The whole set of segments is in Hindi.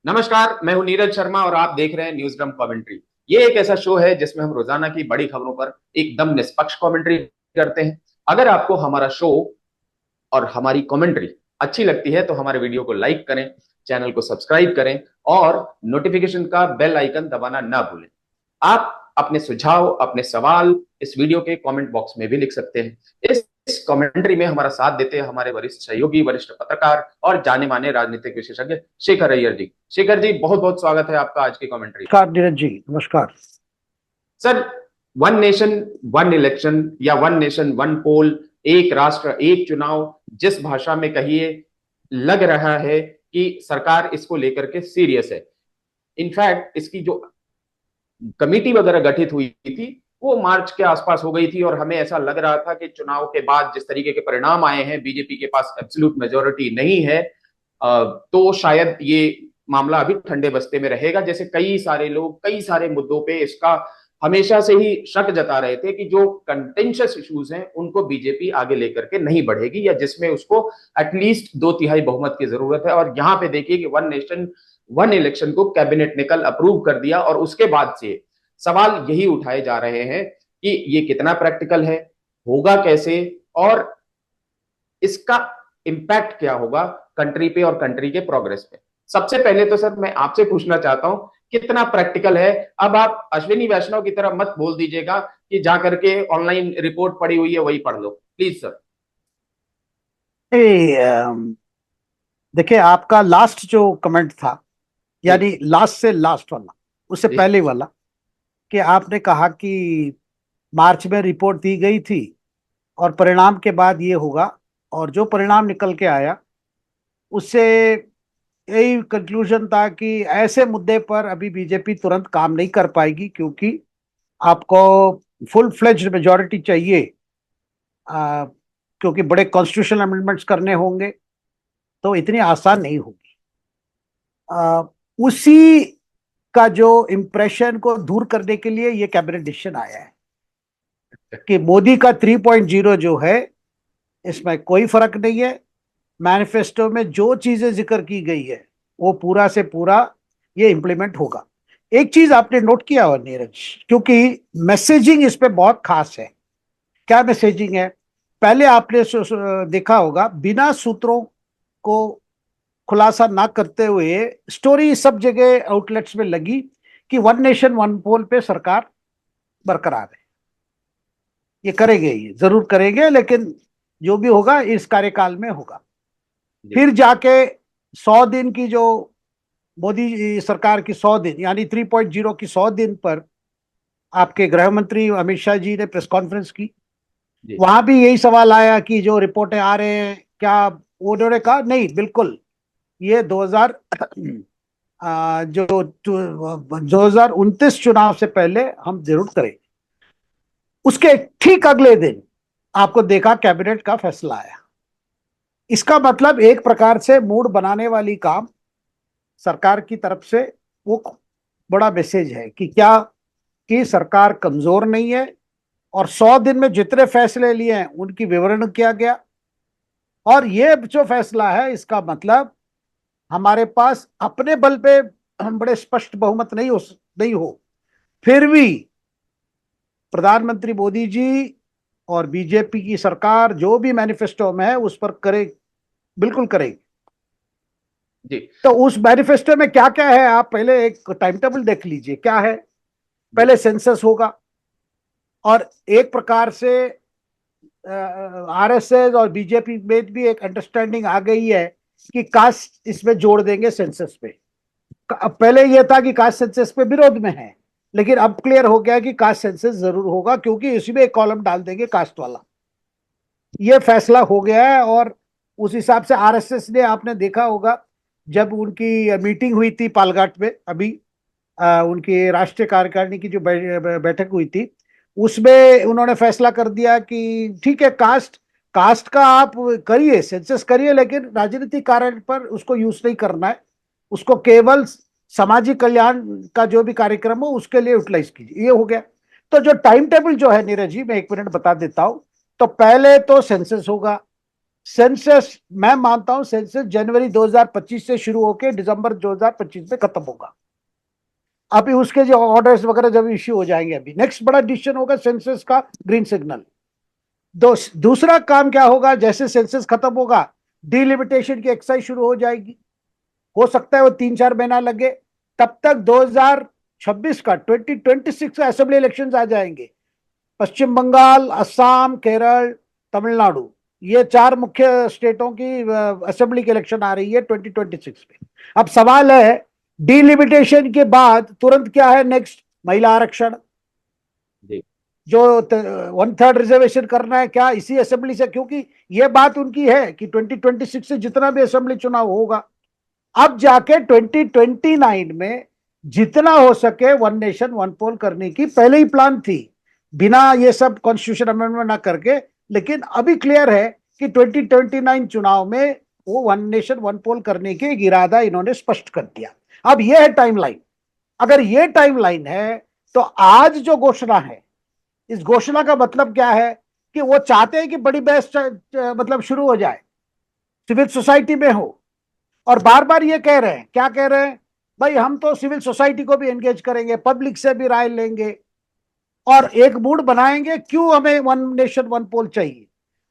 नमस्कार, मैं हूं नीरज शर्मा और आप देख रहे हैं न्यूज ड्रम कमेंट्री। ये एक ऐसा शो है जिसमें हम रोजाना की बड़ी खबरों पर एकदम निष्पक्ष कमेंट्री करते हैं। अगर आपको हमारा शो और हमारी कमेंट्री अच्छी लगती है तो हमारे वीडियो को लाइक करें, चैनल को सब्सक्राइब करें और नोटिफिकेशन का बेल आइकन दबाना ना भूलें। आप अपने सुझाव, अपने सवाल इस वीडियो के कमेंट बॉक्स में भी लिख सकते हैं। इस कमेंट्री में हमारा साथ देते हैं हमारे वरिष्ठ सहयोगी, वरिष्ठ पत्रकार और जाने माने राजनीतिक विशेषज्ञ शेखर अय्यर जी। शेखर जी, बहुत बहुत स्वागत है आपका आज की कमेंट्री। नमस्कार नीरज जी, नमस्कार sir, one nation one election या वन नेशन वन पोल, एक राष्ट्र एक चुनाव, जिस भाषा में कहिए, लग रहा है कि सरकार इसको लेकर के सीरियस है। इनफैक्ट इसकी जो कमेटी वगैरह गठित हुई थी वो मार्च के आसपास हो गई थी और हमें ऐसा लग रहा था कि चुनाव के बाद जिस तरीके के परिणाम आए हैं, बीजेपी के पास एब्सोल्यूट मेजोरिटी नहीं है, तो शायद ये मामला अभी ठंडे बस्ते में रहेगा। जैसे कई सारे लोग कई सारे मुद्दों पे इसका हमेशा से ही शक जता रहे थे कि जो कंटेंशियस इश्यूज हैं उनको बीजेपी आगे लेकर के नहीं बढ़ेगी, या जिसमें उसको एटलीस्ट 2/3 बहुमत की जरूरत है। और यहाँ पे देखिए कि वन नेशन वन इलेक्शन को कैबिनेट ने कल अप्रूव कर दिया और उसके बाद से सवाल यही उठाए जा रहे हैं कि ये कितना प्रैक्टिकल है, होगा कैसे, और इसका इम्पैक्ट क्या होगा कंट्री पे और कंट्री के प्रोग्रेस पे। सबसे पहले तो सर मैं आपसे पूछना चाहता हूं, कितना प्रैक्टिकल है। अब आप अश्विनी वैष्णव की तरह मत बोल दीजिएगा कि जा करके ऑनलाइन रिपोर्ट पड़ी हुई है वही पढ़ लो, प्लीज सर। देखिए, आपका लास्ट जो कमेंट था, जी यानी लास्ट से लास्ट वाला, उससे जी पहले वाला, कि आपने कहा कि मार्च में रिपोर्ट दी गई थी और परिणाम के बाद ये होगा, और जो परिणाम निकल के आया उससे यही कंक्लूजन था कि ऐसे मुद्दे पर अभी बीजेपी तुरंत काम नहीं कर पाएगी, क्योंकि आपको फुल फ्लेज्ड मेजॉरिटी चाहिए, आ, क्योंकि बड़े कॉन्स्टिट्यूशनल अमेंडमेंट्स करने होंगे, तो इतनी आसान नहीं होगी। आ, उसी का जो इम्प्रेशन को दूर करने के लिए ये कैबिनेट डिसीजन आया है कि मोदी का 3.0 जो है, इसमें कोई फर्क नहीं है। मैनिफेस्टो में जो चीजें जिक्र की गई है वो पूरा से पूरा ये इम्प्लीमेंट होगा। एक चीज आपने नोट किया हो नीरज, क्योंकि मैसेजिंग इस पे बहुत खास है। क्या मैसेजिंग है? पहले आपने देखा होगा, बिना सूत्रों को खुलासा ना करते हुए स्टोरी सब जगह आउटलेट्स में लगी कि वन नेशन वन पोल पे सरकार बरकरार है, ये करेंगे, ये जरूर करेंगे, लेकिन जो भी होगा इस कार्यकाल में होगा। जी फिर जाके 100 दिन की जो मोदी सरकार की 100 दिन, यानी 3.0 की 100 दिन पर आपके गृह मंत्री अमित शाह जी ने प्रेस कॉन्फ्रेंस की। जी वहां भी यही सवाल आया कि जो रिपोर्टें आ रहे हैं, क्या उन्होंने कहा नहीं, बिल्कुल ये 2000 जो 2029 चुनाव से पहले हम जरूर करेंगे। उसके ठीक अगले दिन आपको देखा कैबिनेट का फैसला आया। इसका मतलब एक प्रकार से मूड बनाने वाली काम सरकार की तरफ से, वो बड़ा मैसेज है कि क्या, कि सरकार कमजोर नहीं है, और 100 दिन में जितने फैसले लिए हैं उनकी विवरण किया गया। और ये जो फैसला है, इसका मतलब हमारे पास अपने बल पे हम बड़े स्पष्ट बहुमत नहीं हो, फिर भी प्रधानमंत्री मोदी जी और बीजेपी की सरकार जो भी मैनिफेस्टो में है उस पर करे, बिल्कुल करेगी। जी तो उस मैनिफेस्टो में क्या क्या है, आप पहले एक टाइम टेबल देख लीजिए क्या है। जी पहले सेंसस होगा, और एक प्रकार से आरएसएस और बीजेपी में भी एक अंडरस्टैंडिंग आ गई है कि कास्ट इसमें जोड़ देंगे सेंसस पे। अब पहले यह था कि कास्ट सेंसस पे विरोध में है, लेकिन अब क्लियर हो गया कि कास्ट सेंसस जरूर होगा, क्योंकि इसमें एक कॉलम डाल देंगे कास्ट वाला। ये फैसला हो गया है। और उस हिसाब से आरएसएस ने, आपने देखा होगा जब उनकी मीटिंग हुई थी पालघाट में अभी, उनकी राष्ट्रीय कार्यकारिणी की जो बैठक हुई थी, उसमें उन्होंने फैसला कर दिया कि ठीक है, कास्ट कास्ट का आप करिए, सेंसस करिए, लेकिन राजनीतिक कारण पर उसको यूज नहीं करना है, उसको केवल सामाजिक कल्याण का जो भी कार्यक्रम हो उसके लिए यूटिलाइज कीजिए। ये हो गया। तो जो टाइम टेबल जो है नीरज जी, मैं 1 मिनट बता देता हूं। तो पहले तो सेंसस होगा, सेंसस मैं मानता हूं सेंसस जनवरी 2025 से शुरू होकर दिसंबर 2025 में खत्म होगा। अभी उसके जो ऑर्डर्स वगैरह जब इश्यू हो जाएंगे, अभी नेक्स्ट बड़ा डिसीजन होगा सेंसस का ग्रीन सिग्नल। दूसरा काम क्या होगा, जैसे सेंसस खत्म होगा डिलिमिटेशन की एक्सरसाइज शुरू हो जाएगी। हो सकता है वो 3-4 महीना लगे, तब तक 2026 का 2026 का असेंबली इलेक्शंस आ जाएंगे। पश्चिम बंगाल, असम, केरल, तमिलनाडु, ये 4 मुख्य स्टेटों की असेंबली की इलेक्शन आ रही है 2026 में। अब सवाल है डिलिमिटेशन के बाद तुरंत क्या है नेक्स्ट, महिला आरक्षण जो 1/3 रिजर्वेशन करना है क्या इसी असेंबली से, क्योंकि ये बात उनकी है कि 2026 से जितना भी असेंबली चुनाव होगा, अब जाके 2029 में जितना हो सके वन नेशन वन पोल करने की पहले ही प्लान थी, बिना ये सब कॉन्स्टिट्यूशन अमेंडमेंट ना करके। लेकिन अभी क्लियर है कि 2029 चुनाव में वो वन नेशन वन पोल करने के इरादा इन्होंने स्पष्ट कर दिया। अब ये है टाइमलाइन। अगर ये टाइमलाइन है तो आज जो घोषणा है, इस घोषणा का मतलब क्या है कि वो चाहते हैं कि बड़ी बहस मतलब शुरू हो जाए, सिविल सोसाइटी में हो। और बार बार ये कह रहे हैं, क्या कह रहे हैं, भाई हम तो सिविल सोसाइटी को भी एंगेज करेंगे, पब्लिक से भी राय लेंगे और एक मूड बनाएंगे क्यों हमें वन नेशन वन पोल चाहिए।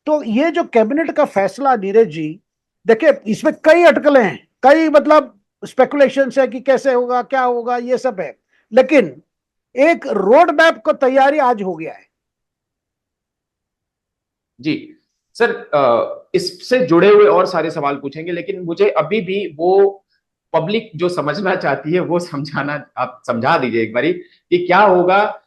तो ये जो कैबिनेट का फैसला नीरज जी, देखिए इसमें कई अटकलें हैं, कई मतलब स्पेकुलेशन है कि कैसे होगा क्या होगा ये सब है, लेकिन एक रोड मैप को तैयारी आज हो गया है। जी सर, इससे जुड़े हुए और सारे सवाल पूछेंगे, लेकिन मुझे अभी भी वो पब्लिक जो समझना चाहती है वो समझाना, आप समझा दीजिए एक बारी कि क्या होगा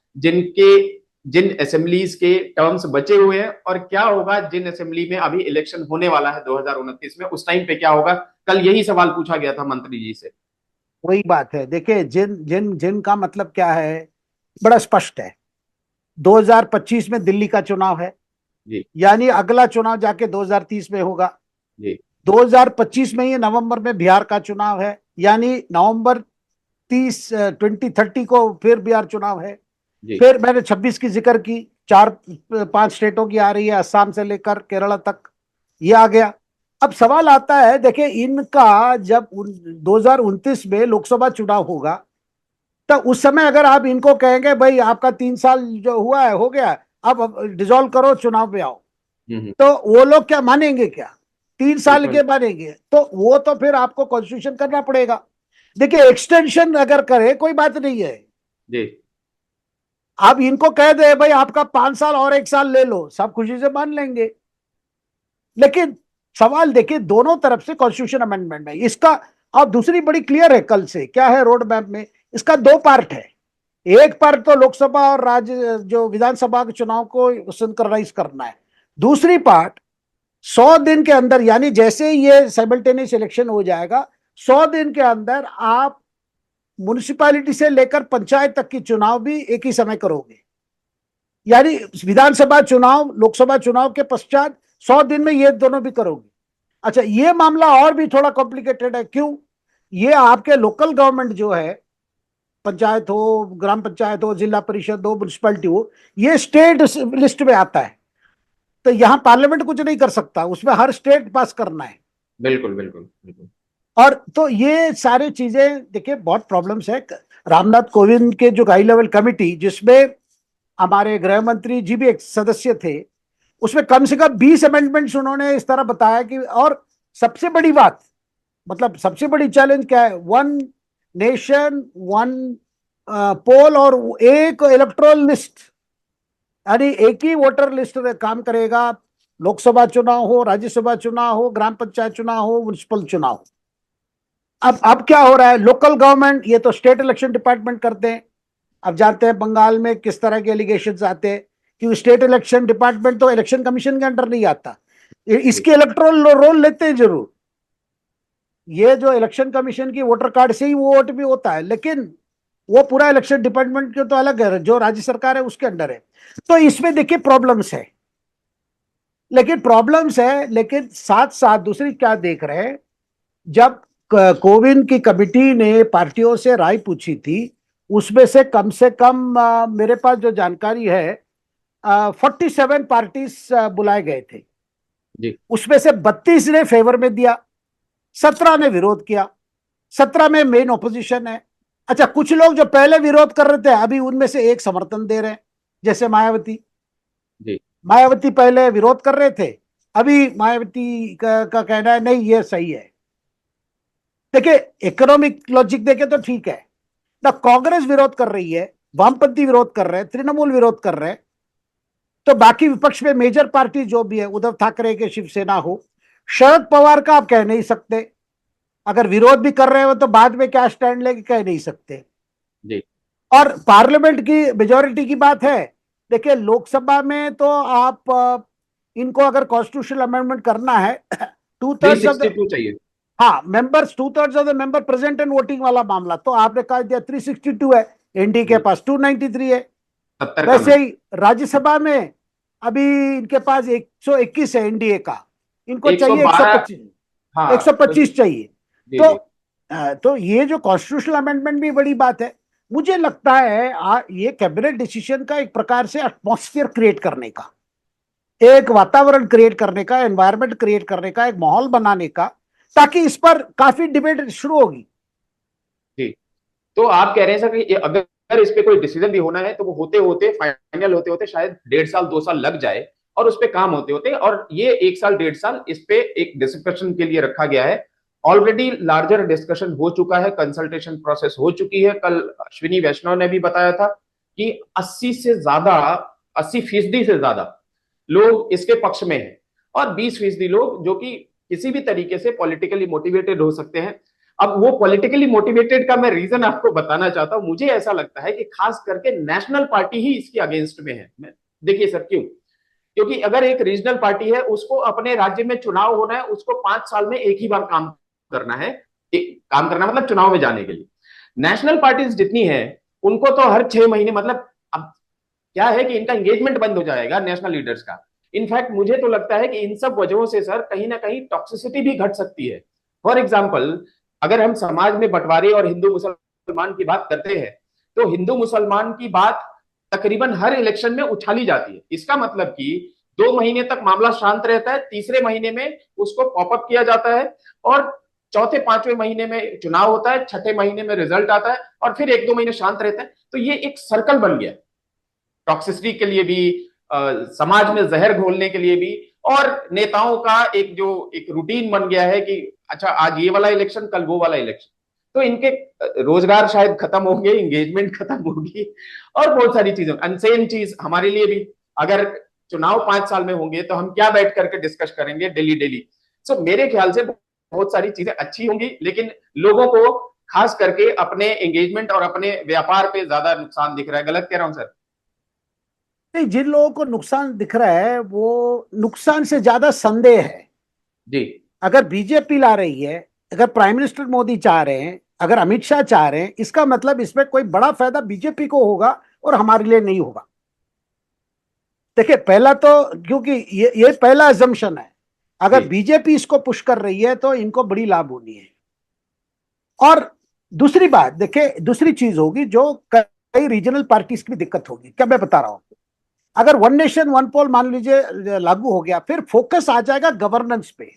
जिन असेंबलीज के टर्म्स बचे हुए हैं, और क्या होगा जिन असेंबली में अभी इलेक्शन होने वाला है 2029 में, उस टाइम पे क्या होगा। कल यही सवाल पूछा गया था मंत्री जी से। वही बात है, देखिए जिन जिन जिन का मतलब क्या है, बड़ा स्पष्ट है। 2025 में दिल्ली का चुनाव है, जी यानी अगला चुनाव जाके 2030 में होगा। जी 2025 में ही नवंबर में बिहार का चुनाव है, यानी नवंबर 2030 को फिर बिहार चुनाव है। जी फिर मैंने 26 की जिक्र की, 4-5 स्टेटों की आ रही है, असम से लेकर केरला तक ये आ गया। अब सवाल आता है, देखिए इनका जब 2029 में लोकसभा चुनाव होगा, तो उस समय अगर आप इनको कहेंगे भाई आपका 3 साल जो हुआ है हो गया, अब डिसॉल्व करो चुनाव में आओ, तो वो लोग क्या मानेंगे क्या? 3 साल बिल्कुल। के मानेंगे तो वो तो फिर आपको कॉन्स्टिट्यूशन करना पड़ेगा। देखिए एक्सटेंशन अगर करे कोई बात नहीं है, जी आप इनको कह दे भाई आपका 5 साल और 1 साल ले लो, सब खुशी से मान लेंगे। लेकिन सवाल देखिए दोनों तरफ से कॉन्स्टिट्यूशन अमेंडमेंट है इसका। अब दूसरी बड़ी क्लियर है, कल से क्या है रोड मैप में, इसका 2 पार्ट है। एक पार्ट तो लोकसभा और राज्य जो विधानसभा के चुनाव को सिंक्रोनाइज करना है। दूसरी पार्ट 100 दिन के अंदर, यानी जैसे ही ये साइमल्टेनियस इलेक्शन हो जाएगा, 100 दिन के अंदर आप म्युनिसिपैलिटी से लेकर पंचायत तक की चुनाव भी एक ही समय करोगे। यानी विधानसभा चुनाव लोकसभा चुनाव के पश्चात 100 दिन में ये दोनों भी करोगे। अच्छा, ये मामला और भी थोड़ा कॉम्प्लिकेटेड है। क्यों? ये आपके लोकल गवर्नमेंट जो है, पंचायत हो, ग्राम पंचायत हो, जिला परिषद हो, म्युनिसिपैलिटी हो, ये स्टेट लिस्ट में आता है। तो यहां पार्लियामेंट कुछ नहीं कर सकता, उसमें हर स्टेट पास करना है। बिल्कुल बिल्कुल बिल्कुल। और तो ये सारी चीजें देखिए बहुत प्रॉब्लम्स है। रामनाथ कोविंद के जो हाई लेवल कमिटी, जिसमें हमारे गृह मंत्री जी भी एक सदस्य थे, उसमें कम से कम 20 अमेंडमेंट्स उन्होंने इस तरह बताया कि, और सबसे बड़ी बात, मतलब सबसे बड़ी चैलेंज क्या है, वन नेशन वन पोल और एक इलेक्टोरल लिस्ट, यानी एक ही वोटर लिस्ट में काम करेगा। लोकसभा चुनाव हो, राज्यसभा चुनाव हो, ग्राम पंचायत चुनाव हो, म्युनिसिपल चुनाव हो। अब क्या हो रहा है, लोकल गवर्नमेंट ये तो स्टेट इलेक्शन डिपार्टमेंट करते हैं। अब जानते हैं बंगाल में किस तरह के एलिगेशन आते हैं, क्योंकि स्टेट इलेक्शन डिपार्टमेंट तो इलेक्शन कमीशन के अंडर नहीं आता। इसके इलेक्टोरल रोल लेते हैं जरूर, ये जो इलेक्शन कमीशन की वोटर कार्ड से ही वो वोट भी होता है, लेकिन वो पूरा इलेक्शन डिपार्टमेंट के तो अलग है, जो राज्य सरकार है उसके अंडर है। तो इसमें देखिए प्रॉब्लम्स है, लेकिन साथ साथ दूसरी क्या देख रहे हैं, जब कोविंद की कमिटी ने पार्टियों से राय पूछी थी, उसमें से कम मेरे पास जो जानकारी है 47 पार्टीज बुलाए गए थे। जी उसमें से 32 ने फेवर में दिया, 17 ने विरोध किया, 17 में मेन ऑपोजिशन है। अच्छा, कुछ लोग जो पहले विरोध कर रहे थे अभी उनमें से एक समर्थन दे रहे हैं, जैसे मायावती। जी मायावती पहले विरोध कर रहे थे, अभी मायावती का कहना है नहीं ये सही है। देखिए, इकोनॉमिक लॉजिक देखे तो ठीक है ना, कांग्रेस विरोध कर रही है, वामपंथी विरोध कर रहे हैं, तृणमूल विरोध कर रहे हैं, तो बाकी विपक्ष में मेजर पार्टी जो भी है, उद्धव ठाकरे के शिवसेना हो, शरद पवार का आप कह नहीं सकते, अगर विरोध भी कर रहे हो तो बाद में क्या स्टैंड लेके कह नहीं सकते। जी और पार्लियामेंट की मेजोरिटी की बात है, देखिए लोकसभा में तो आप इनको अगर कॉन्स्टिट्यूशनल अमेंडमेंट करना है, two three thirds of sixty the, two चाहिए। हाँ members, 2/3 of the member present and voting वाला मामला, तो आपने कहा दिया 362 है, एनडी के जी पास 293 है। 70 कम वैसे है। ही राज्यसभा में अभी इनके पास 121 है एनडीए का, इनको चाहिए 112। 125, हाँ तो 125 चाहिए। जी तो जी तो ये जो कॉन्स्टिट्यूशनल अमेंडमेंट भी बड़ी बात है। मुझे लगता है ये कैबिनेट डिसीजन का एक प्रकार से एटमॉस्फेयर क्रिएट करने का, एक वातावरण क्रिएट करने का, एनवायरनमेंट क्रिएट करने का, एक माहौल बनाने का, ताकि इस पर काफी डिबेट शुरू होगी। जी। तो आप कह रहे हैं सर कि अगर इस पे कोई डिसीजन भी होना है तो वो होते होते, फाइनल होते होते शायद 1.5 साल 2 साल लग जाए, और उस पे काम होते होते, और ये 1 साल 1.5 साल इस पे एक डिस्कशन के लिए रखा गया है। ऑलरेडी लार्जर डिस्कशन हो चुका है, कंसल्टेशन प्रोसेस हो चुकी है। कल अश्विनी वैष्णव ने भी बताया था कि 80% से ज्यादा लोग इसके पक्ष में हैं, और 20% लोग जो कि किसी भी तरीके से पॉलिटिकली मोटिवेटेड हो सकते हैं। अब वो पॉलिटिकली मोटिवेटेड का मैं रीजन आपको बताना चाहता हूं। मुझे ऐसा लगता है कि खास करके नेशनल पार्टी ही इसके अगेंस्ट में है। देखिए सर, क्यों? क्योंकि अगर एक रीजनल पार्टी है, उसको अपने राज्य में चुनाव होना है, उसको 5 साल में एक ही बार काम करना है। काम करना मतलब चुनाव में जाने के लिए। नेशनल पार्टीज जितनी है, उनको तो हर 6 महीने, मतलब अब क्या है कि इनका एंगेजमेंट बंद हो जाएगा नेशनल लीडर्स का। इनफैक्ट मुझे तो लगता है कि इन सब वजहों से सर कहीं ना कहीं टॉक्सिसिटी भी घट सकती है। फॉर एग्जाम्पल, अगर हम समाज में बंटवारे और हिंदू मुसलमान की बात करते हैं, तो हिंदू मुसलमान की बात तकरीबन हर इलेक्शन में उछाली जाती है। इसका मतलब कि 2 महीने तक मामला शांत रहता है, तीसरे महीने में उसको पॉपअप किया जाता है, और चौथे पांचवें महीने में चुनाव होता है, छठे महीने में रिजल्ट आता है, और फिर 1-2 महीने शांत रहता है। तो ये एक सर्कल बन गया, टॉक्सिसिटी के लिए भी, समाज में जहर घोलने के लिए भी, और नेताओं का एक जो एक रूटीन बन गया है कि अच्छा आज ये वाला इलेक्शन, कल वो वाला इलेक्शन। तो इनके रोजगार शायद खत्म होंगे, एंगेजमेंट खत्म होगी, और बहुत सारी चीजें अनसेन चीज हमारे लिए भी। अगर चुनाव 5 साल में होंगे तो हम क्या बैठ करके डिस्कस करेंगे डेली डेली? सो मेरे ख्याल से बहुत सारी चीजें अच्छी होंगी, लेकिन लोगों को खास करके अपने एंगेजमेंट और अपने व्यापार पे ज्यादा नुकसान दिख रहा है। गलत कह रहा हूं सर? नहीं, जिन लोगों को नुकसान दिख रहा है वो नुकसान से ज्यादा संदेह है। जी अगर बीजेपी ला रही है, अगर प्राइम मिनिस्टर मोदी चाह रहे हैं, अगर अमित शाह चाह रहे हैं, इसका मतलब इसमें कोई बड़ा फायदा बीजेपी को होगा और हमारे लिए नहीं होगा। देखिए, पहला तो क्योंकि ये पहला अजम्पशन है, अगर जी बीजेपी इसको पुश कर रही है तो इनको बड़ी लाभ होनी है। और दूसरी बात देखिए, दूसरी चीज होगी जो कई रीजनल पार्टीज की भी दिक्कत होगी। क्या मैं बता रहा हूं, अगर वन नेशन वन पोल मान लीजिए लागू हो गया, फिर फोकस आ जाएगा गवर्नेंस पे।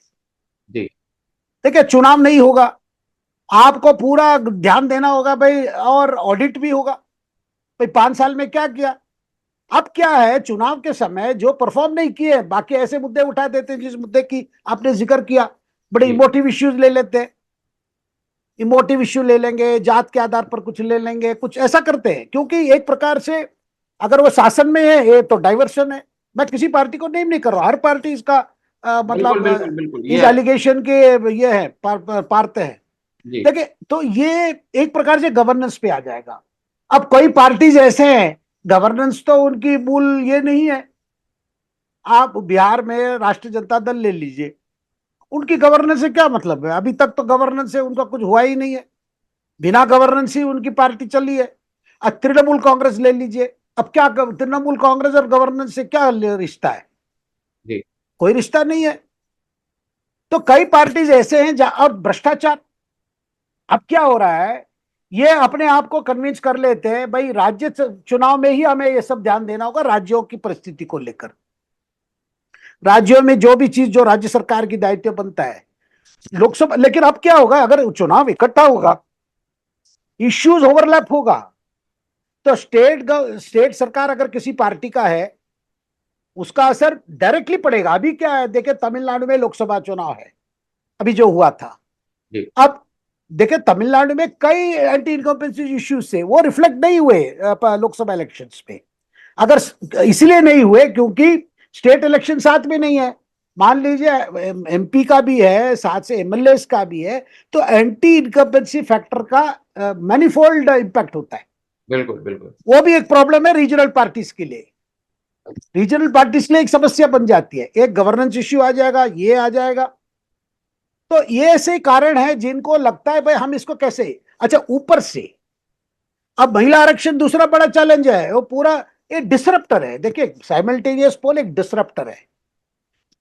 जी देखिए, चुनाव नहीं होगा, आपको पूरा ध्यान देना होगा भाई, और ऑडिट भी होगा भाई 5 साल में क्या किया। अब क्या है, चुनाव के समय जो परफॉर्म नहीं किए, बाकी ऐसे मुद्दे उठा देते हैं जिस मुद्दे की आपने जिक्र किया, बड़े जी इमोटिव इश्यूज ले लेते हैं, इमोटिव इश्यू ले लेंगे, जात के आधार पर कुछ ले लेंगे, कुछ ऐसा करते हैं, क्योंकि एक प्रकार से अगर वो शासन में है ये तो डाइवर्शन है। मैं किसी पार्टी को नेम नहीं कर रहा, हर पार्टी इसका बिल्कुल मतलब बिल्कुल बिल्कुल इस ये है। एलिगेशन के ये है पारते हैं। जी देखिए, तो ये एक प्रकार से गवर्नेंस पे आ जाएगा। अब कोई पार्टीज ऐसे हैं, गवर्नेंस तो उनकी मूल ये नहीं है। आप बिहार में राष्ट्रीय जनता दल ले लीजिए, उनकी गवर्नेंस से क्या मतलब है? अभी तक तो गवर्नेंस से उनका कुछ हुआ ही नहीं है, बिना गवर्नेंस ही उनकी पार्टी चली है। अब तृणमूल कांग्रेस ले लीजिए, अब क्या तृणमूल कांग्रेस और गवर्नेंस से क्या रिश्ता है? जी कोई रिश्ता नहीं है। तो कई पार्टीज ऐसे हैं जहां, और भ्रष्टाचार, अब क्या हो रहा है, ये अपने आप को कन्विंस कर लेते हैं भाई राज्य चुनाव में ही हमें ये सब ध्यान देना होगा राज्यों की परिस्थिति को लेकर। राज्यों में जो भी चीज जो राज्य सरकार की दायित्व बनता है लोकसभा। लेकिन अब क्या होगा, अगर चुनाव इकट्ठा होगा, इश्यूज ओवरलैप होगा, तो स्टेट सरकार अगर किसी पार्टी का है उसका असर डायरेक्टली पड़ेगा। अभी क्या है, देखिए तमिलनाडु में लोकसभा चुनाव है अभी जो हुआ था। जी अब देखिए तमिलनाडु में कई एंटी इनकम्बेंसी इश्यूज से वो रिफ्लेक्ट नहीं हुए लोकसभा इलेक्शंस पे। अगर इसलिए नहीं हुए क्योंकि स्टेट इलेक्शन साथ में नहीं है। मान लीजिए एमपी का भी है, साथ से एमएलए का भी है, तो एंटी इनकम्बेंसी फैक्टर का मैनिफोल्ड इंपैक्ट होता है। बिल्कुल बिल्कुल। वो भी एक प्रॉब्लम है रीजनल पार्टीज के लिए। रीजनल पार्टीज के लिए एक समस्या बन जाती है, एक गवर्नेंस इश्यू आ जाएगा, ये आ जाएगा। तो ये ऐसे कारण है जिनको लगता है भाई हम इसको कैसे। अच्छा, ऊपर से अब महिला आरक्षण दूसरा बड़ा चैलेंज है। वो पूरा एक डिसरप्टर है। देखिए साइमल्टेनियस पोल एक डिसरप्टर है,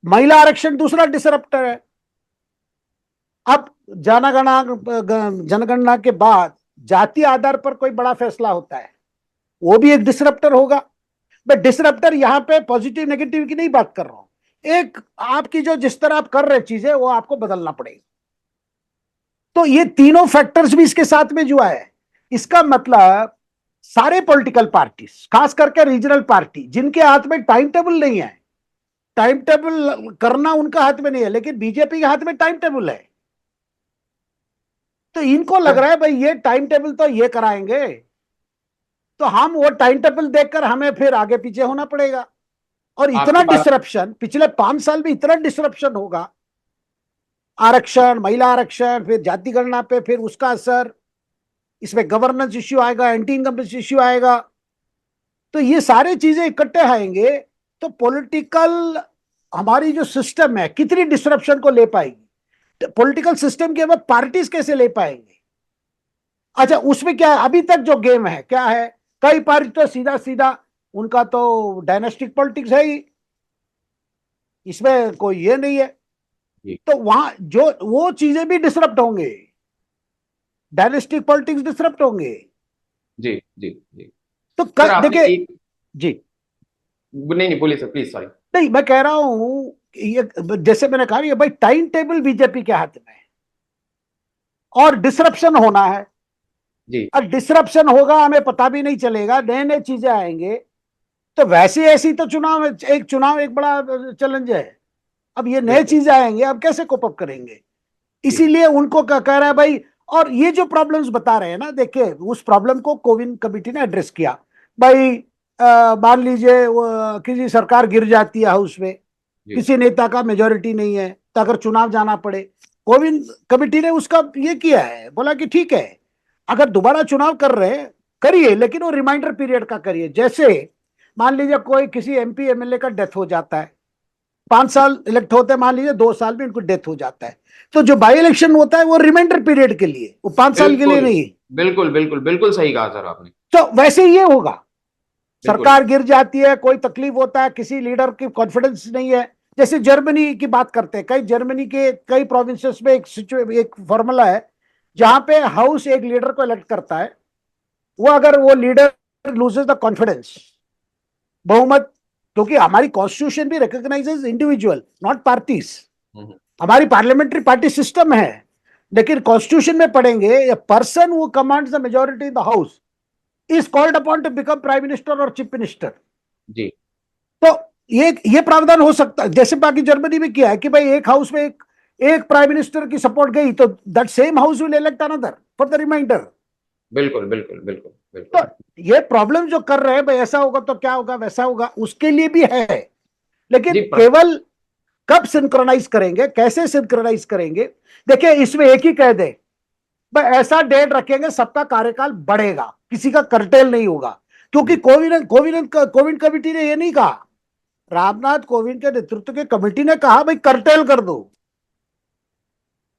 महिला आरक्षण दूसरा डिसरप्टर है। अब जनगणना के बाद जाति आधार पर कोई बड़ा फैसला होता है, वो भी एक डिसरप्टर होगा। मैं डिसरप्टर यहां पे पॉजिटिव नेगेटिव की नहीं बात कर रहा हूं। एक आपकी जो जिस तरह आप कर रहे चीजें वो आपको बदलना पड़ेगा। तो ये तीनों फैक्टर्स भी इसके साथ में जुआ है। इसका मतलब सारे पॉलिटिकल पार्टी, खास करके रीजनल पार्टी, जिनके हाथ में टाइम टेबल नहीं है, टाइम टेबल करना उनका हाथ में नहीं है, लेकिन बीजेपी के हाथ में टाइम टेबल है। तो इनको लग रहा है भाई ये टाइम टेबल तो ये कराएंगे, तो हम वो टाइम टेबल देखकर हमें फिर आगे पीछे होना पड़ेगा। और इतना आपकी बात डिसरप्शन पिछले 5 साल में इतना डिसरप्शन होगा, आरक्षण, महिला आरक्षण, फिर जाति गणना पे, फिर उसका असर, इसमें गवर्नेंस इश्यू आएगा, एंटी इनकम्बेंसी इश्यू आएगा। तो ये सारी चीजें इकट्ठे आएंगे तो पॉलिटिकल हमारी जो सिस्टम है कितनी डिसरप्शन को ले पाएगी, पॉलिटिकल सिस्टम के बाद पार्टीज कैसे ले पाएंगे। अच्छा, उसमें क्या है, अभी तक जो गेम है क्या है, कई पार्टी तो सीधा सीधा उनका तो डायनेस्टिक पॉलिटिक्स है ही, इसमें कोई ये नहीं है। जी तो वहां जो वो चीजें भी डिसरप्ट होंगे, डायनेस्टिक पॉलिटिक्स डिसरप्ट होंगे। जी जी जी। तो सर आपने देखिए एक, जी, नहीं नहीं बोलिए सर प्लीज, सॉरी। नहीं मैं कह रहा हूं ये, जैसे मैंने कहा ये भाई टाइम टेबल बीजेपी के हाथ में है और डिसरप्शन होना है। जी अब डिसरप्शन होगा, हमें पता भी नहीं चलेगा, नए नए चीजें आएंगे। तो वैसे ऐसी तो चुनाव एक बड़ा चैलेंज है। अब ये नए बिल्कुल। चीजें आएंगे, अब कैसे कोप अप करेंगे। जी इसीलिए उनको कह रहा है भाई। और ये जो प्रॉब्लम्स बता रहे हैं ना, देखिए उस प्रॉब्लम को कोविन कमेटी ने एड्रेस किया। भाई मान लीजिए किसी सरकार गिर जाती है हाउस में, जी किसी नेता का मेजोरिटी नहीं है, तो अगर चुनाव जाना पड़े, कोविन कमेटी ने उसका ये किया है, बोला कि ठीक है अगर दोबारा चुनाव कर रहे हैं करिए, लेकिन वो रिमाइंडर पीरियड का करिए। जैसे मान लीजिए कोई किसी एमपी एमएलए का डेथ हो जाता है, 5 साल इलेक्ट होते हैं, मान लीजिए 2 साल में उनको डेथ हो जाता है, तो जो बाई इलेक्शन होता है वो रिमाइंडर पीरियड के लिए, वो 5 साल के लिए बिल्कुल नहीं। बिल्कुल बिल्कुल बिल्कुल सही कहा सर आपने। तो वैसे ही ये होगा, बिल्कुल। सरकार गिर जाती है, कोई तकलीफ होता है, किसी लीडर की कॉन्फिडेंस नहीं है। जैसे जर्मनी की बात करते हैं, कई जर्मनी के कई प्रोविंसेस में एक फॉर्मूला है जहां पे हाउस एक लीडर को इलेक्ट करता है। वो अगर वो लीडर लूजेस द कॉन्फिडेंस, बहुमत, क्योंकि हमारी कॉन्स्टिट्यूशन भी रिकॉग्नाइजेज इंडिविजुअल नॉट पार्टीज। हम्म, हमारी पार्लियामेंट्री पार्टी सिस्टम है, लेकिन कॉन्स्टिट्यूशन में पढ़ेंगे person who commands the majority in the house is called upon two become prime minister और चीफ मिनिस्टर। जी तो ये प्रावधान हो सकता है, जैसे बाकी जर्मनी में किया है कि भाई एक हाउस में एक प्राइम मिनिस्टर की सपोर्ट गई तो that same house will elect another for the reminder. बिल्कुल बिल्कुल बिल्कुल तो बिल्कुल। ये प्रॉब्लम जो कर रहे हैं भाई ऐसा होगा तो क्या होगा, वैसा होगा, उसके लिए भी है। लेकिन जी केवल कब सिंक्रोनाइज करेंगे, कैसे सिंक्रोनाइज करेंगे। देखिए इसमें एक ही कह दे भाई ऐसा डेट रखेंगे सबका कार्यकाल बढ़ेगा, किसी का कर्टेल नहीं होगा। क्योंकि कोविड कमेटी ने ये नहीं कहा, रामनाथ कोविंद के नेतृत्व की कमेटी ने कहा भाई कर्टेल कर दो,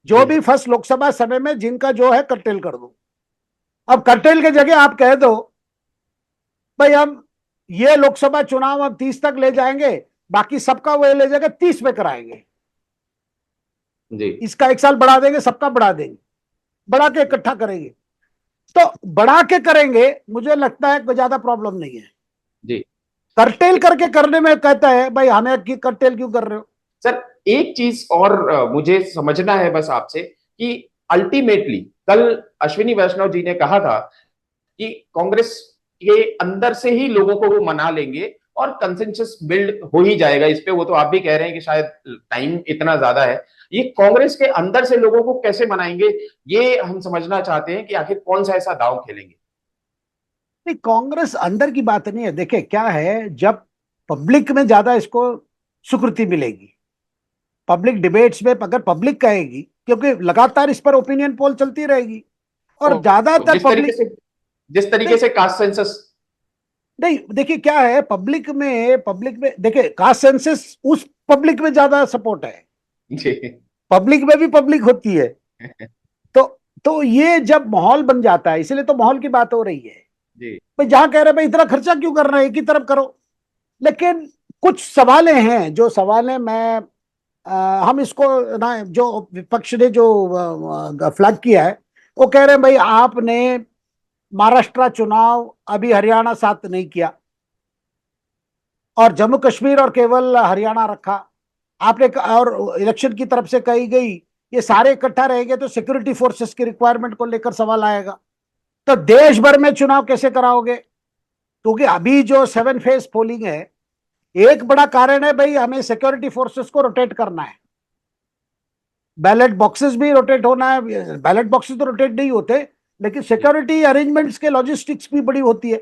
जो जी भी सर। फर्स्ट लोकसभा समय में जिनका जो है कर्टेल कर दो। अब कर्टेल के जगह आप कह दो भाई हम ये लोकसभा चुनाव हम 30 तक ले जाएंगे, बाकी सबका वो ले जाएंगे 30 में कराएंगे, जी इसका 1 साल बढ़ा देंगे, सबका बढ़ा देंगे, बढ़ा के इकट्ठा करेंगे। तो बढ़ा के करेंगे, मुझे लगता है कोई ज्यादा प्रॉब्लम नहीं है। जी करटेल करके करने में कहता है भाई हमें करटेल क्यों कर रहे हो। सर एक चीज और मुझे समझना है बस आपसे कि अल्टीमेटली कल अश्विनी वैष्णव जी ने कहा था कि कांग्रेस के अंदर से ही लोगों को वो मना लेंगे और कंसेंसस बिल्ड हो ही जाएगा इस पे। वो तो आप भी कह रहे हैं कि शायद टाइम इतना ज्यादा है। ये कांग्रेस के अंदर से लोगों को कैसे मनाएंगे, ये हम समझना चाहते हैं कि आखिर कौन सा ऐसा दांव खेलेंगे। नहीं, कांग्रेस अंदर की बात नहीं है। देखिए क्या है, जब पब्लिक में ज्यादा इसको स्वीकृति मिलेगी, पब्लिक डिबेट्स में अगर पब्लिक कहेगी, क्योंकि लगातार इस पर ओपिनियन पोल चलती रहेगी और तो ज्यादातर पब्लिक। जिस तरीके नहीं से कास्ट सेंसस। नहीं, देखिए क्या है, पब्लिक में देखिए कास्ट सेंसस उस पब्लिक में ज्यादा सपोर्ट है। जी। पब्लिक में भी पब्लिक होती है। तो तो ये जब माहौल बन जाता है, इसलिए तो माहौल की बात हो रही है। जी भाई जहां कह रहे हैं भाई इतना खर्चा क्यों कर रहे हैं, एक ही तरफ करो। लेकिन कुछ सवालें हैं, जो सवालें मैं हम इसको ना, जो विपक्ष ने जो फ्लैग किया है, वो कह रहे हैं भाई आपने महाराष्ट्र चुनाव अभी हरियाणा साथ नहीं किया और जम्मू कश्मीर और केवल हरियाणा रखा आपने, और इलेक्शन की तरफ से कही गई ये सारे इकट्ठा रहेंगे तो सिक्योरिटी फोर्सेस की रिक्वायरमेंट को लेकर सवाल आएगा। तो देश भर में चुनाव कैसे कराओगे, क्योंकि अभी जो 7 फेज पोलिंग है, एक बड़ा कारण है भाई हमें सिक्योरिटी फोर्सेस को रोटेट करना है, बैलेट बॉक्सेस भी रोटेट होना है। बैलेट बॉक्सेस तो रोटेट नहीं होते, लेकिन सिक्योरिटी अरेंजमेंट्स के लॉजिस्टिक्स भी बड़ी होती है।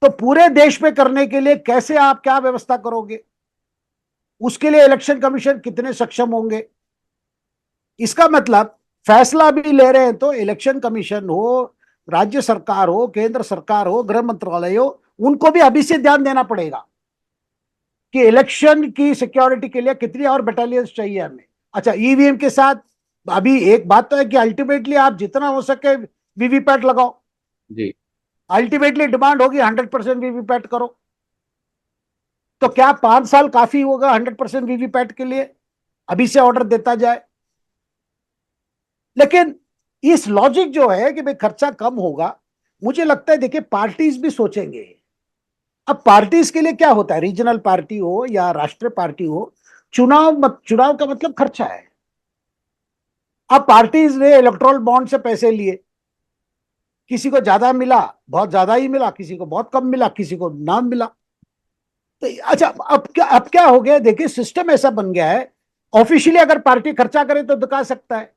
तो पूरे देश में करने के लिए कैसे आप क्या व्यवस्था करोगे, उसके लिए इलेक्शन कमीशन कितने सक्षम होंगे। इसका मतलब फैसला भी ले रहे हैं तो इलेक्शन कमीशन हो, राज्य सरकार हो, केंद्र सरकार हो, गृह मंत्रालय हो, उनको भी अभी से ध्यान देना पड़ेगा कि इलेक्शन की सिक्योरिटी के लिए कितनी और बटालियंस चाहिए हमें। अच्छा, ईवीएम के साथ अभी एक बात तो है कि अल्टीमेटली आप जितना हो सके वीवीपैट लगाओ। जी अल्टीमेटली डिमांड होगी 100% वीवीपैट करो। तो क्या 5 साल काफी होगा 100% वीवीपैट के लिए, अभी से ऑर्डर देता जाए। लेकिन इस लॉजिक जो है कि भाई खर्चा कम होगा, मुझे लगता है देखिए पार्टीज भी सोचेंगे। अब पार्टीज के लिए क्या होता है, रीजनल पार्टी हो या राष्ट्रीय पार्टी हो, चुनाव का मतलब खर्चा है। अब पार्टीज ने इलेक्टोरल बॉन्ड से पैसे लिए, किसी को ज्यादा मिला, बहुत ज्यादा ही मिला, किसी को बहुत कम मिला, किसी को ना मिला। तो अच्छा, अब क्या हो गया, देखिए सिस्टम ऐसा बन गया है, ऑफिशियली अगर पार्टी खर्चा करे तो दिखा सकता है।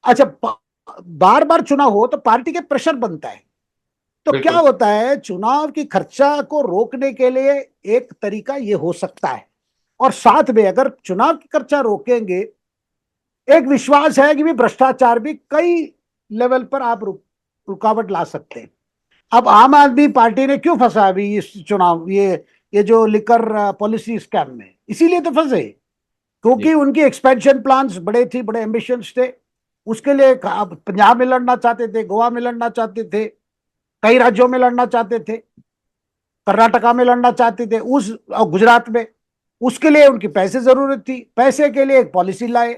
अच्छा, बार बार चुनाव हो तो पार्टी के प्रेशर बनता है। तो क्या बिल्कुल। होता है, चुनाव की खर्चा को रोकने के लिए एक तरीका ये हो सकता है। और साथ में अगर चुनाव की खर्चा रोकेंगे, एक विश्वास है कि भी भ्रष्टाचार भी कई लेवल पर आप रुकावट ला सकते हैं। अब आम आदमी पार्टी ने क्यों फंसा अभी इस चुनाव, ये जो लिकर पॉलिसी स्कैम में, इसीलिए तो फंसे जी क्योंकि उनकी एक्सपेंशन प्लान्स बड़े थे, बड़े एम्बिशंस थे। उसके लिए पंजाब में लड़ना चाहते थे, गोवा में लड़ना चाहते थे, कई राज्यों में लड़ना चाहते थे, कर्नाटका में लड़ना चाहते थे, उस और गुजरात में। उसके लिए उनकी पैसे जरूरत थी, पैसे के लिए एक पॉलिसी लाए,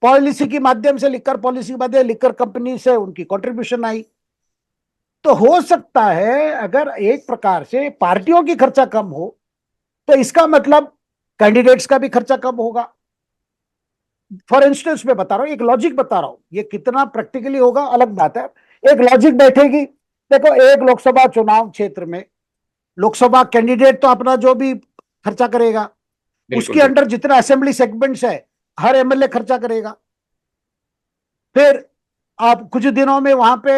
पॉलिसी के माध्यम से लिकर पॉलिसी बदले, लिकर कंपनी से उनकी कंट्रीब्यूशन आई। तो हो सकता है अगर एक प्रकार से पार्टियों की खर्चा कम हो तो इसका मतलब कैंडिडेट्स का भी खर्चा कम होगा। फॉर इंस्टेंस मैं बता रहा हूं, एक लॉजिक बता रहा हूं, ये कितना प्रैक्टिकली होगा अलग बात है। एक लॉजिक बैठेगी, देखो एक लोकसभा चुनाव क्षेत्र में लोकसभा कैंडिडेट तो अपना जो भी खर्चा करेगा, बिल्कुल उसके बिल्कुल। अंडर जितना असेंबली सेगमेंट्स है, हर एमएलए खर्चा करेगा। फिर आप कुछ दिनों में वहां पे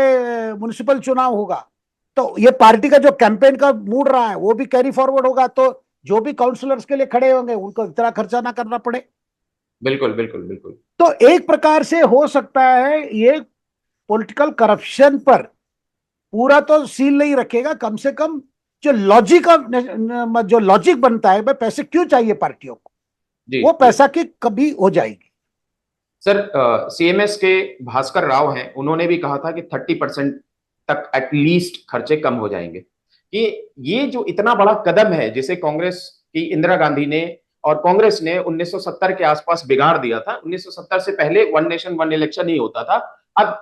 म्युनिसिपल चुनाव होगा, तो ये पार्टी का जो कैंपेन का मूड रहा है वो भी कैरी फॉरवर्ड होगा, तो जो भी काउंसलर्स के लिए खड़े होंगे उनको इतना खर्चा ना करना पड़े। बिल्कुल बिल्कुल बिल्कुल। तो एक प्रकार से हो सकता है ये पॉलिटिकल करप्शन पर पूरा तो सील नहीं रखेगा, कम से कम जो लॉजिक बनता है भाई पैसे क्यों चाहिए पार्टियों को, जी वो जी। पैसा की कभी हो जाएगी। सर सीएमएस के भास्कर राव हैं, उन्होंने भी कहा था कि 30% तक एटलीस्ट खर्चे कम हो जाएंगे। कि ये जो इतना बड़ा कदम है जिसे कांग्रेस की इंदिरा गांधी ने और कांग्रेस ने 1970 के आसपास बिगाड़ दिया था। 1970 से पहले वन नेशन वन इलेक्शन ही होता था। अब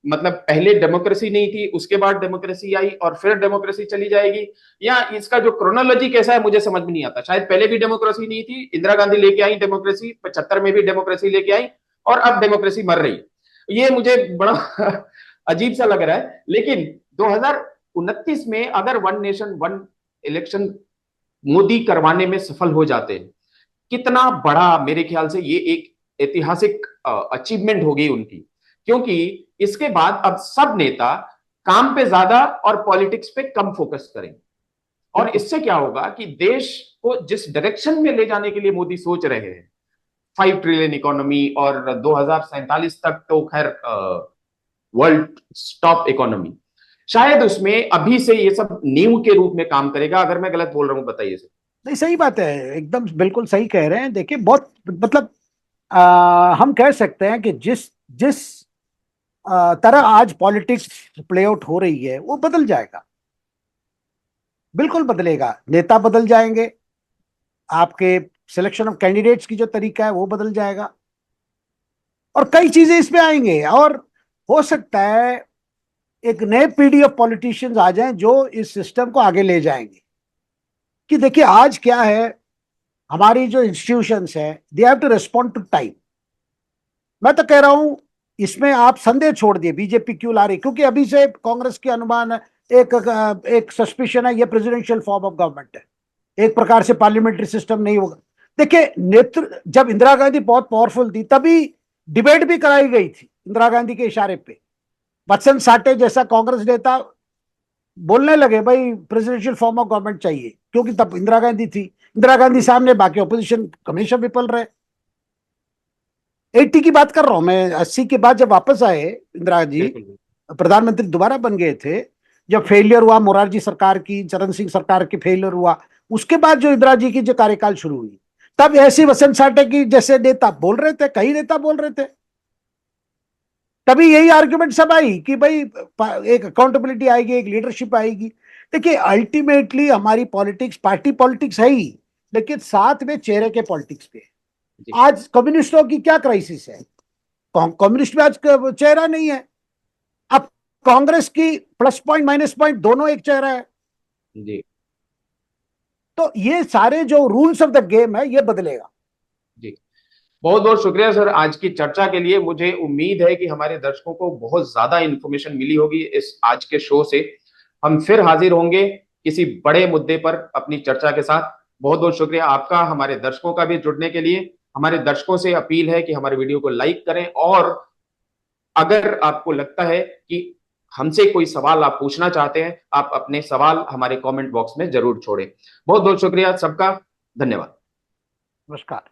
मतलब पहले डेमोक्रेसी नहीं थी, उसके बाद डेमोक्रेसी आई और फिर डेमोक्रेसी चली जाएगी, या इसका जो क्रोनोलॉजी कैसा है मुझे समझ में नहीं आता। शायद पहले भी डेमोक्रेसी नहीं थी, इंदिरा गांधी लेके आई डेमोक्रेसी, 75 में भी डेमोक्रेसी लेके आई और अब डेमोक्रेसी मर रही। ये मुझे बड़ा अजीब सा लग रहा है। लेकिन 2029 में अगर one nation one election Modi करवाने में सफल हो जाते हैं, कितना बड़ा, मेरे ख्याल से ये एक ऐतिहासिक अचीवमेंट होगी उनकी, क्योंकि इसके बाद अब सब नेता काम पे ज्यादा और पॉलिटिक्स पे कम फोकस करें। और इससे क्या होगा कि देश को जिस डायरेक्शन में ले जाने के लिए मोदी सोच रहे हैं, 5 ट्रिलियन इकोनॉमी और 2047 तक तो खैर वर्ल्ड टॉप इकोनॉमी, शायद उसमें अभी से ये सब नींव के रूप में काम करेगा। अगर मैं गलत बोल रहा हूं बताइए सर। नहीं, सही बात है, एकदम बिल्कुल सही कह रहे हैं। देखिए, बहुत मतलब हम कह सकते हैं कि जिस जिस तरह आज पॉलिटिक्स प्ले आउट हो रही है वो बदल जाएगा, बिल्कुल बदलेगा। नेता बदल जाएंगे, आपके सिलेक्शन ऑफ कैंडिडेट्स की जो तरीका है वो बदल जाएगा, और कई चीजें इसमें आएंगे। और हो सकता है एक नए पीढ़ी ऑफ पॉलिटिशियंस आ जाएं जो इस सिस्टम को आगे ले जाएंगे। कि देखिए आज क्या है, हमारी जो इंस्टीट्यूशंस है, they have to respond to time. मैं तो कह रहा हूं इसमें आप संदेह छोड़ दिए बीजेपी क्यों ला रही, क्योंकि अभी से कांग्रेस के अनुमान है, एक सस्पिशन है, ये प्रेसिडेंशियल फॉर्म ऑफ गवर्नमेंट है, एक प्रकार से पार्लियामेंट्री सिस्टम नहीं होगा। देखिए जब इंदिरा गांधी बहुत पावरफुल थी तभी डिबेट भी कराई गई थी इंदिरा गांधी के इशारे पे। वत्सन साठे जैसा कांग्रेस नेता बोलने लगे भाई प्रेसिडेंशियल फॉर्म ऑफ गवर्नमेंट चाहिए, क्योंकि तब इंदिरा गांधी थी, इंदिरा गांधी सामने बाकी ऑपोजिशन हमेशा विफल रहे। 80 की बात कर रहा हूं मैं, 80 के बाद जब वापस आए इंदिरा जी, प्रधानमंत्री दोबारा बन गए थे, जब फेलियर हुआ मोरारजी सरकार की, चरण सिंह सरकार की फेलियर हुआ, उसके बाद जो इंदिरा जी की जो कार्यकाल शुरू हुई, तब ऐसी वसंत साठे की जैसे नेता बोल रहे थे, कई नेता बोल रहे थे, तभी यही आर्ग्यूमेंट सब आई कि भाई एक अकाउंटेबिलिटी आएगी, एक लीडरशिप आएगी। देखिए अल्टीमेटली हमारी पॉलिटिक्स पार्टी पॉलिटिक्स है ही, लेकिन साथ में चेहरे के पॉलिटिक्स पे। आज कम्युनिस्टों की क्या क्राइसिस है, कम्युनिस्ट में आज चेहरा नहीं है। अब कांग्रेस की प्लस पॉइंट माइनस पॉइंट दोनों एक चेहरा है जी। तो ये सारे जो रूल्स ऑफ द गेम है ये बदलेगा। जी, बहुत बहुत शुक्रिया सर आज की चर्चा के लिए। मुझे उम्मीद है कि हमारे दर्शकों को बहुत ज्यादा इंफॉर्मेशन मिली होगी इस आज के शो से। हम फिर हाजिर होंगे किसी बड़े मुद्दे पर अपनी चर्चा के साथ। बहुत बहुत शुक्रिया आपका, हमारे दर्शकों का भी जुड़ने के लिए। हमारे दर्शकों से अपील है कि हमारे वीडियो को लाइक करें, और अगर आपको लगता है कि हमसे कोई सवाल आप पूछना चाहते हैं, आप अपने सवाल हमारे कमेंट बॉक्स में जरूर छोड़ें। बहुत बहुत शुक्रिया सबका, धन्यवाद। नमस्कार।